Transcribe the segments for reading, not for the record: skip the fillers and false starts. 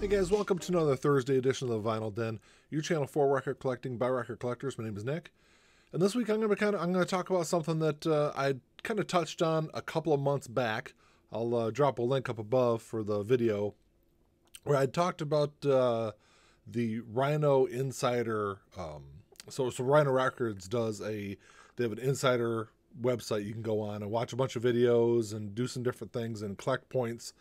Hey guys, welcome to another Thursday edition of the Vinyl Den, your channel for record collecting by record collectors. My name is Nick, and this week I'm going to talk about something that I kind of touched on a couple of months back. I'll drop a link up above for the video where I talked about the Rhino Insider. So Rhino Records they have an insider website you can go on and watch a bunch of videos and do some different things and collect points.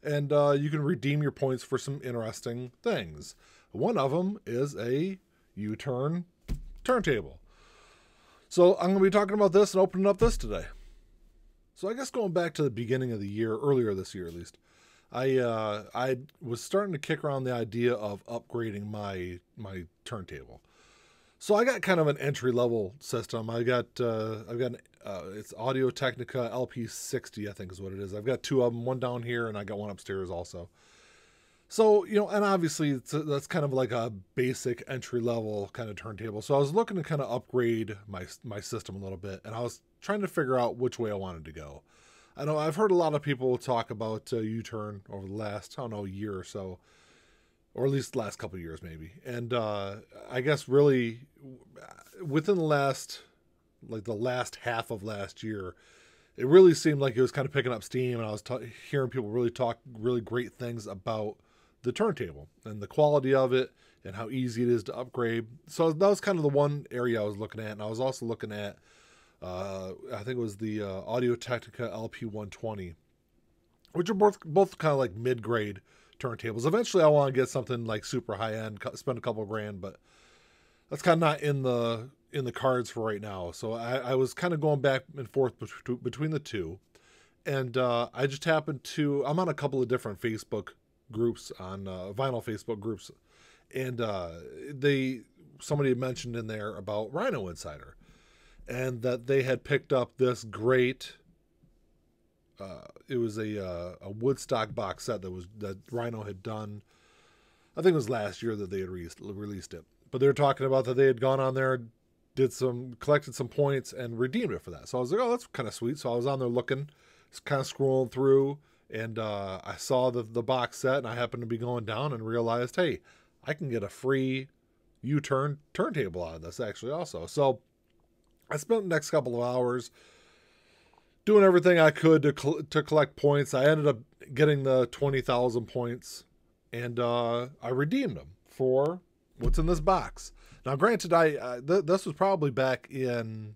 And you can redeem your points for some interesting things. One of them is a uturn turntable. So I'm going to be talking about this and opening up this today. So I guess going back to the beginning of the year, earlier this year at least, I was starting to kick around the idea of upgrading my turntable. So I got kind of an entry-level system. I've got it's Audio Technica LP60, I think is what it is. I've got two of them, one down here, and I got one upstairs also. So, you know, and obviously that's kind of like a basic entry-level kind of turntable. So I was looking to kind of upgrade my system a little bit, and I was trying to figure out which way I wanted to go. I know I've heard a lot of people talk about uturn over the last, I don't know, year or so, or at least the last couple of years maybe. And I guess really within the last half of last year, it really seemed like it was kind of picking up steam, and I was hearing people really talk really great things about the turntable and the quality of it and how easy it is to upgrade. So that was kind of the one area I was looking at, and I was also looking at I think it was the Audio Technica LP120, which are both kind of like mid-grade turntables. Eventually I want to get something like super high-end, spend a couple grand, but that's kind of not in the cards for right now. So I was kind of going back and forth between the two, and I just happened to, I'm on a couple of different Facebook groups, on vinyl Facebook groups, and somebody had mentioned in there about Rhino Insider, and that they had picked up this great it was a Woodstock box set that Rhino had done. I think it was last year that they had released it. But they were talking about that they had gone on there, collected some points, and redeemed it for that. So I was like, oh, that's kind of sweet. So I was on there looking, just kind of scrolling through, and I saw the box set, and I happened to be going down and realized, hey, I can get a free uturn turntable out of this actually also. So I spent the next couple of hours doing everything I could to collect points. I ended up getting the 20,000 points, and I redeemed them for what's in this box. Now, granted, this was probably back in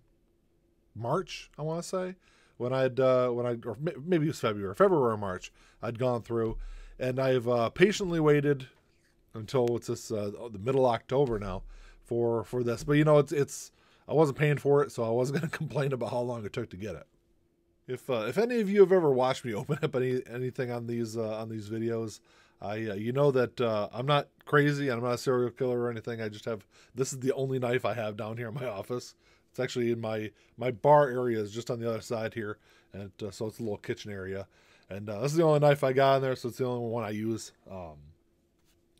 March, I want to say, or maybe it was February or March. I'd gone through, and I've patiently waited until the middle of October now for this. But you know, it's I wasn't paying for it, so I wasn't going to complain about how long it took to get it. If any of you have ever watched me open up anything on these videos, you know that I'm not crazy and I'm not a serial killer or anything. This is the only knife I have down here in my office. It's actually in my bar area is just on the other side here, and so it's a little kitchen area. And this is the only knife I got in there, so it's the only one I use.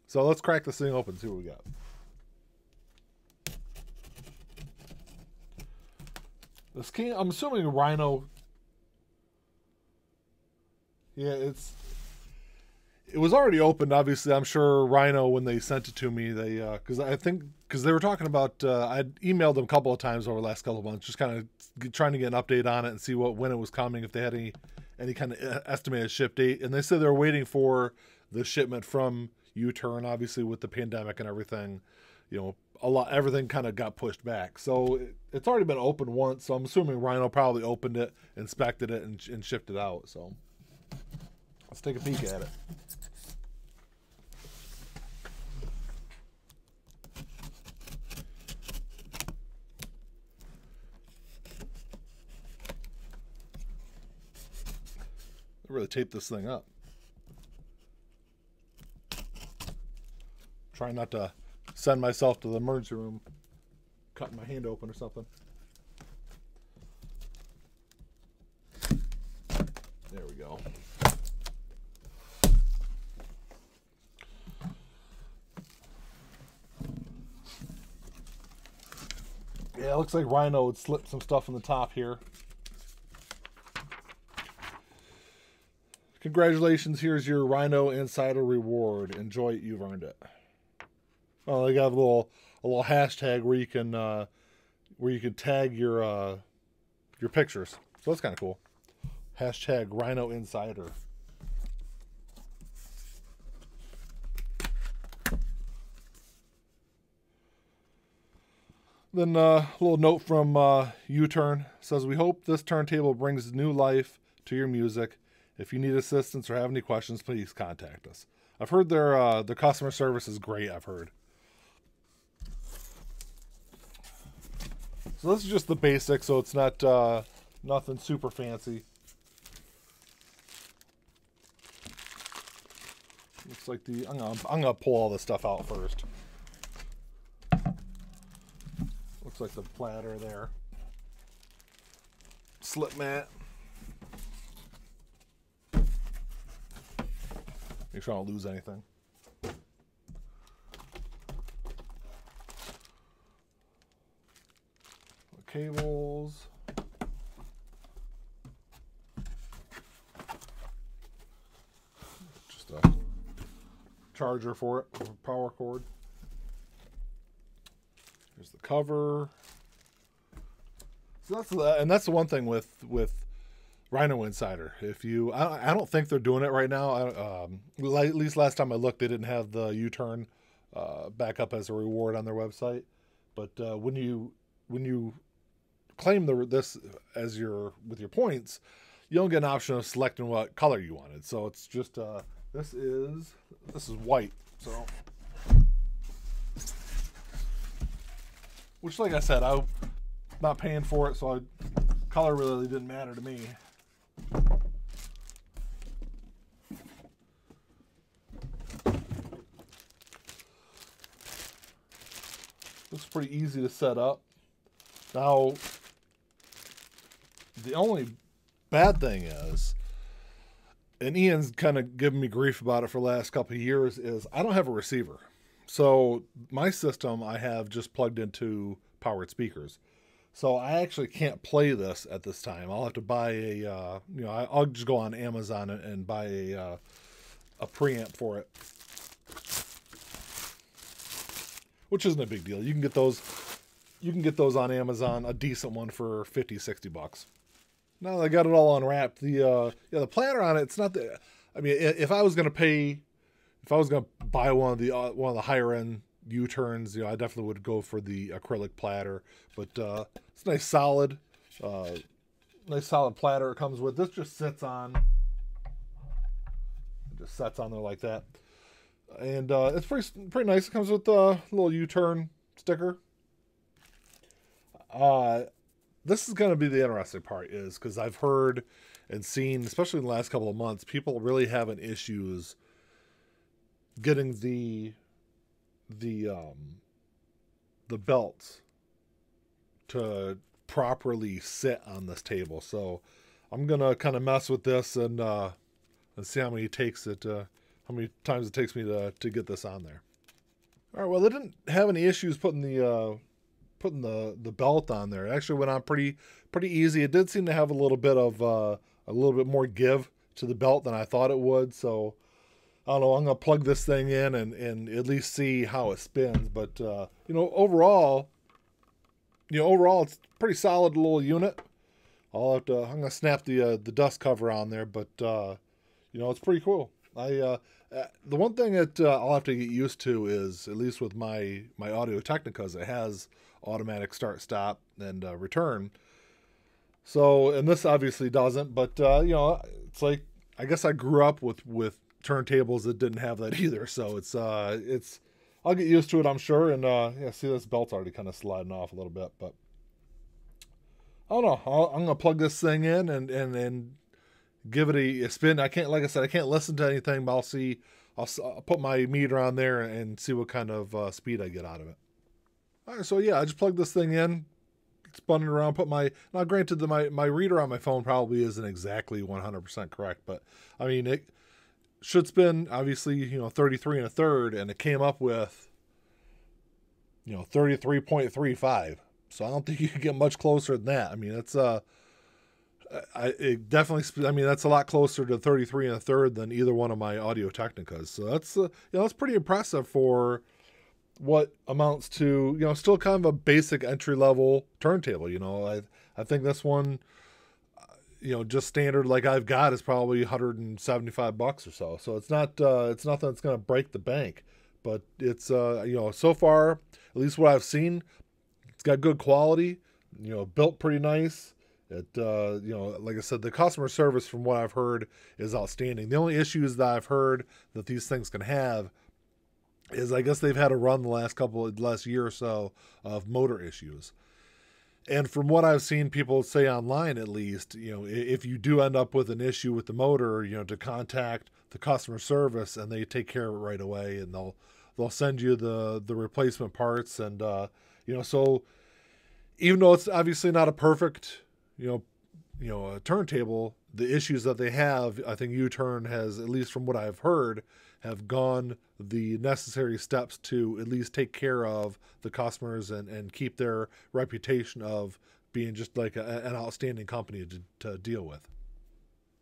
So let's crack this thing open and see what we got. I'm assuming Rhino. Yeah, it was already opened. Obviously, I'm sure Rhino, when they sent it to me, because they were talking about, I'd emailed them a couple of times over the last couple of months, just kind of trying to get an update on it and see when it was coming, if they had any kind of estimated ship date. And they said they were waiting for the shipment from uturn. Obviously, with the pandemic and everything, you know, everything kind of got pushed back. So it's already been opened once. So I'm assuming Rhino probably opened it, inspected it, and shipped it out. So let's take a peek at it. I really tape this thing up. Trying not to send myself to the emergency room, cutting my hand open or something. There we go. Yeah, it looks like Rhino would slip some stuff in the top here. Congratulations, here's your Rhino Insider reward. Enjoy it, you've earned it. Oh, they got a little hashtag where you can tag your pictures. So that's kind of cool. Hashtag Rhino Insider. Then a little note from uturn says, we hope this turntable brings new life to your music. If you need assistance or have any questions, please contact us. I've heard their customer service is great, I've heard. So this is just the basic, so it's not nothing super fancy. Looks like I'm gonna pull all this stuff out first. Looks like the platter there. Slip mat. Make sure I don't lose anything. Cables. Just a charger for it, power cord. Here's the cover. So that's the one thing with Rhino Insider. I don't think they're doing it right now. At least last time I looked, they didn't have the uturn back up as a reward on their website. But when you claim this as with your points, you don't get an option of selecting what color you wanted. So it's just this is white. So, which, like I said, I'm not paying for it, so color really didn't matter to me. Looks pretty easy to set up. Now, the only bad thing is, and Ian's kind of given me grief about it for the last couple of years, is I don't have a receiver. So my system I have just plugged into powered speakers. So I actually can't play this at this time. I'll have to buy I'll just go on Amazon and buy a preamp for it. Which isn't a big deal. You can get those on Amazon, a decent one for $50-$60. Now I got it all unwrapped. The platter on it, it's not the. I mean, if I was gonna buy one of the higher end U-turns, I definitely would go for the acrylic platter. But it's a nice solid platter it comes with. This just sits on. It just sets on there like that, and it's pretty nice. It comes with a little U-turn sticker. This is going to be the interesting part, is because I've heard and seen, especially in the last couple of months, people really having issues getting the belts to properly sit on this table. So I'm gonna kind of mess with this and see how many times it takes me to get this on there. All right. Well, they didn't have any issues putting the belt on there. It actually went on pretty easy. It did seem to have a little bit more give to the belt than I thought it would. So I don't know. I'm gonna plug this thing in and at least see how it spins. But overall, it's a pretty solid little unit. I'm gonna snap the dust cover on there, but it's pretty cool. The one thing that I'll have to get used to is, at least with my Audio Technicas, it has automatic start, stop, and return. So, and this obviously doesn't, but it's like, I guess I grew up with turntables that didn't have that either. So it's I'll get used to it, I'm sure. And see, this belt's already kind of sliding off a little bit, but I don't know. I'm gonna plug this thing in and give it a spin. I can't listen to anything, but I'll put my meter on there and see what kind of speed I get out of it. All right, so yeah, I just plugged this thing in, spun it around, now granted my reader on my phone probably isn't exactly 100% correct, but I mean, it should spin, obviously, 33 1/3, and it came up with, 33.35. So I don't think you can get much closer than that. I mean, it's It definitely, I mean, that's a lot closer to 33 and a third than either one of my Audio Technicas. So that's, that's pretty impressive for what amounts to, still kind of a basic entry level turntable. I think this one, just standard like I've got is probably $175 or so. So it's not, it's nothing that's going to break the bank, but it's, so far, at least what I've seen, it's got good quality, built pretty nice. It, like I said, the customer service from what I've heard is outstanding. The only issues that I've heard that these things can have is I guess they've had a run the last year or so of motor issues. And from what I've seen people say online, at least, if you do end up with an issue with the motor, to contact the customer service and they take care of it right away, and they'll send you the replacement parts. And, so even though it's obviously not a perfect, a turntable, the issues that they have, I think uturn has, at least from what I've heard, have gone the necessary steps to at least take care of the customers and keep their reputation of being just like an outstanding company to deal with.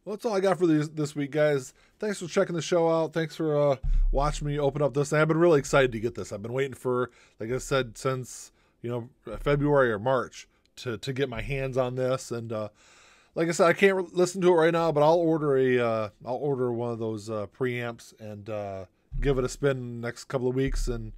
Well, that's all I got for this week, guys. Thanks for checking the show out. Thanks for watching me open up this thing. I've been really excited to get this. I've been waiting for, like I said, since February or March to get my hands on this. And like I said, I can't listen to it right now, but I'll order one of those preamps and give it a spin next couple of weeks, and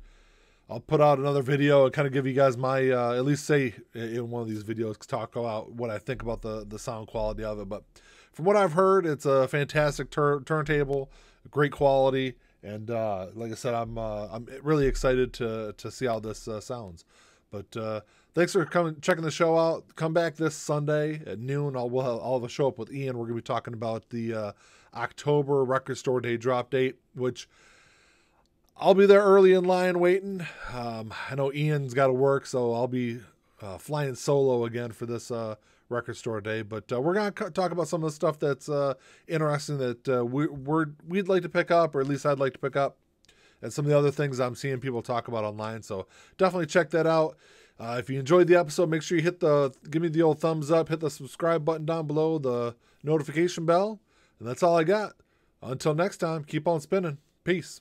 I'll put out another video and kind of give you guys my at least say in one of these videos, talk about what I think about the sound quality of it. But from what I've heard, it's a fantastic turntable, great quality, and like I said, I'm really excited to see how this sounds. But thanks for checking the show out. Come back this Sunday at noon. I'll have a show up with Ian. We're going to be talking about the October Record Store Day drop date, which I'll be there early in line waiting. I know Ian's got to work, so I'll be flying solo again for this Record Store Day. But we're going to talk about some of the stuff that's interesting that we'd like to pick up, or at least I'd like to pick up, and some of the other things I'm seeing people talk about online. So definitely check that out. If you enjoyed the episode, make sure you give me the old thumbs up, hit the subscribe button down below, the notification bell, and that's all I got. Until next time, keep on spinning. Peace.